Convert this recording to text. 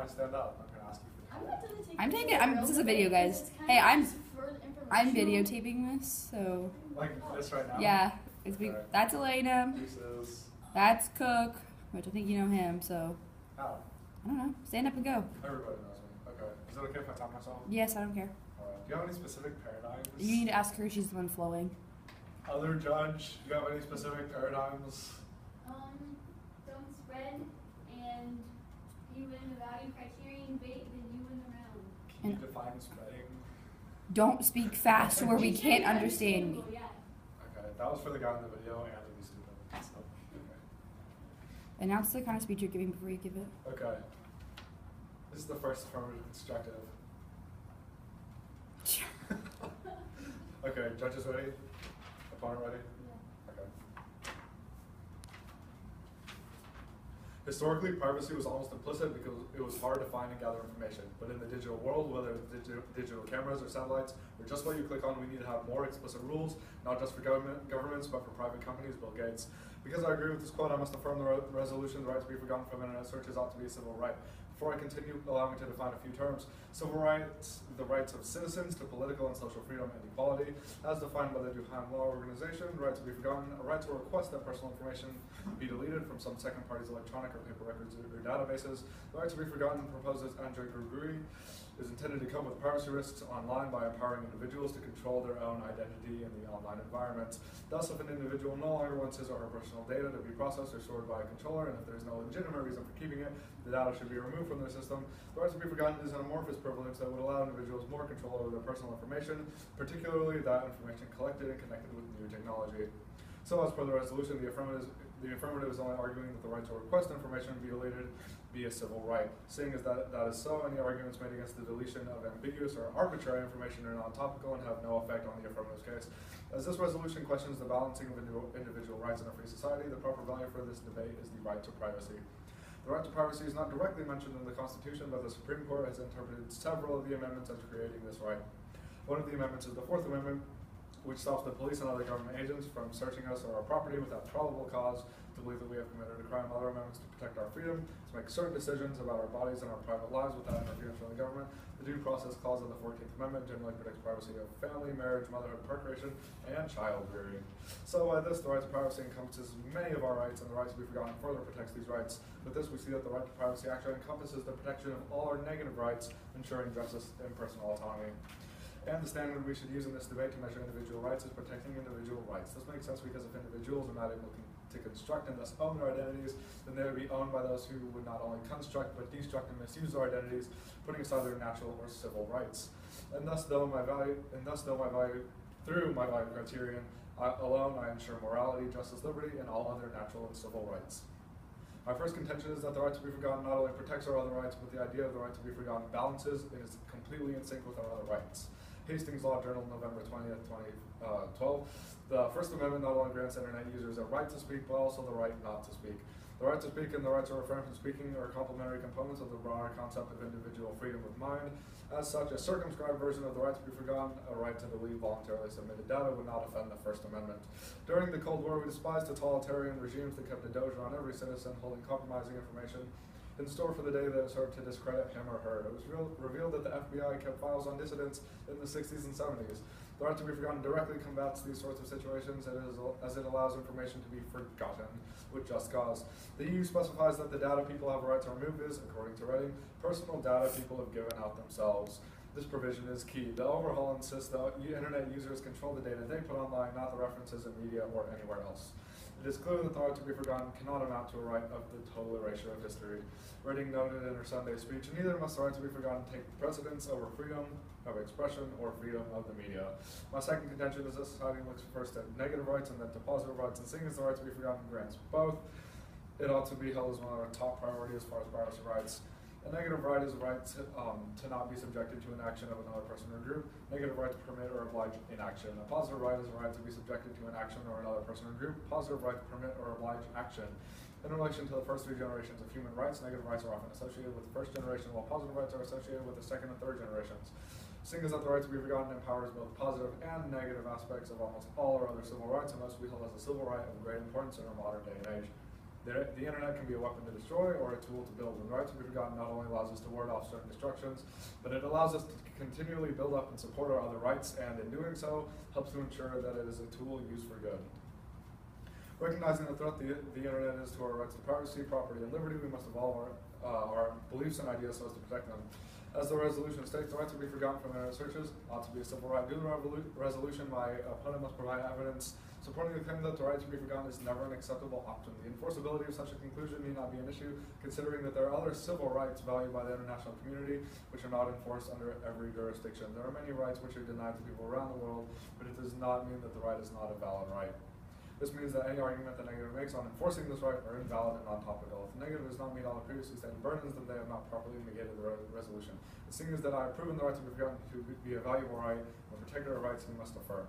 I stand up. I'm gonna ask you for I'm taking. This is a video, guys. Hey, I'm videotaping this, so. Like this right now. Yeah, that's Elena. Pieces. That's Cook, which I think you know him. So. How? I don't know. Stand up and go. Everybody knows me. Okay. Is it okay if I talk myself? Yes, I don't care. Alright. Do you have any specific paradigms? You need to ask her. She's the one flowing. Other judge, do you have any specific paradigms? Don't spread, and if you win the value criterion debate, then you win the round. Can you define spreading? Don't speak fast where we can't understand you. Yeah. Okay, that was for the guy in the video and to be stupid. So, okay. Announce the kind of speech you're giving before you give it. Okay. This is the first affirmative constructive. Okay, judges ready? Opponent ready? Yeah. Okay. Historically, privacy was almost implicit because it was hard to find and gather information. But in the digital world, whether it's digital cameras or satellites, or just what you click on, we need to have more explicit rules, not just for governments, but for private companies, Bill Gates. Because I agree with this quote, I must affirm the resolution, the right to be forgotten from internet searches ought to be a civil right. Before I continue, allow me to define a few terms. Civil rights, the rights of citizens to political and social freedom and equality, as defined by the Duhan Law Organization, the right to be forgotten, a right to request that personal information be deleted from some second party's electronic or paper records or databases. The right to be forgotten, proposes Andrei Grigori, is intended to cope with privacy risks online by empowering individuals to control their own identity in the online environment. Thus, if an individual no longer wants his or her personal data to be processed or stored by a controller, and if there is no legitimate reason for keeping it, the data should be removed from their system. The right to be forgotten is an amorphous privilege that would allow individuals more control over their personal information, particularly that information collected and connected with new technology. So, as per the resolution, the affirmative is only arguing that the right to request information be deleted be a civil right. Seeing as that is so, any arguments made against the deletion of ambiguous or arbitrary information are non-topical and have no effect on the affirmative case. As this resolution questions the balancing of individual rights in a free society, the proper value for this debate is the right to privacy. The right to privacy is not directly mentioned in the Constitution, but the Supreme Court has interpreted several of the amendments as creating this right. One of the amendments is the Fourth Amendment, which stops the police and other government agents from searching us or our property without probable cause to believe that we have committed a crime. Other amendments to protect our freedom, to make certain decisions about our bodies and our private lives without interference from the government. The Due Process Clause of the 14th Amendment generally protects privacy of family, marriage, motherhood, procreation, and child rearing. So by this, the right to privacy encompasses many of our rights, and the right to be forgotten further protects these rights. With this, we see that the right to privacy actually encompasses the protection of all our negative rights, ensuring justice and personal autonomy. And the standard we should use in this debate to measure individual rights is protecting individual rights. This makes sense because if individuals are not able to construct and thus own their identities, then they would be owned by those who would not only construct but destruct and misuse their identities, putting aside their natural or civil rights. And thus, through my value criterion alone, I ensure morality, justice, liberty, and all other natural and civil rights. My first contention is that the right to be forgotten not only protects our other rights, but the idea of the right to be forgotten balances and is completely in sync with our other rights. Hastings Law Journal, November 20th, 2012. The First Amendment not only grants internet users a right to speak, but also the right not to speak. The right to speak and the right to refrain from speaking are complementary components of the broader concept of individual freedom of mind. As such, a circumscribed version of the right to be forgotten, a right to delete voluntarily submitted data, would not offend the First Amendment. During the Cold War, we despised totalitarian regimes that kept a doge on every citizen holding compromising information in store for the day that served to discredit him or her. It was revealed that the FBI kept files on dissidents in the 60s and 70s. The right to be forgotten directly combats these sorts of situations as it allows information to be forgotten with just cause. The EU specifies that the data people have a right to remove is, according to Reading, personal data people have given out themselves. This provision is key. The overhaul insists that internet users control the data they put online, not the references in media or anywhere else. It is clear that the right to be forgotten cannot amount to a right of the total erasure of history. Reading noted in her Sunday speech, neither must the right to be forgotten take precedence over freedom of expression or freedom of the media. My second contention is that society looks first at negative rights and then to positive rights, and seeing as the right to be forgotten grants both, it ought to be held as one of our top priorities as far as privacy rights. A negative right is a right to not be subjected to an action of another person or group. Negative right to permit or oblige inaction. A positive right is a right to be subjected to an action or another person or group. Positive right to permit or oblige action. In relation to the first three generations of human rights, negative rights are often associated with the first generation, while positive rights are associated with the second and third generations. Seeing as that the right to be forgotten empowers both positive and negative aspects of almost all our other civil rights, and must be held as a civil right of great importance in our modern day and age. The internet can be a weapon to destroy or a tool to build. And the right to be forgotten not only allows us to ward off certain destructions, but it allows us to continually build up and support our other rights, and in doing so, helps to ensure that it is a tool used for good. Recognizing the threat the internet is to our rights to privacy, property, and liberty, we must evolve our beliefs and ideas so as to protect them. As the resolution states, the right to be forgotten from internet searches ought to be a civil right. Due to the resolution, my opponent must provide evidence supporting the claim that the right to be forgotten is never an acceptable option. The enforceability of such a conclusion need not be an issue, considering that there are other civil rights valued by the international community which are not enforced under every jurisdiction. There are many rights which are denied to people around the world, but it does not mean that the right is not a valid right. This means that any argument that negative makes on enforcing this right are invalid and non-topical. If the negative does not meet all the previously stated burdens, then they have not properly negated the resolution. The thing is that I have proven the right to be forgotten to be a valuable right, and protector of rights we must affirm.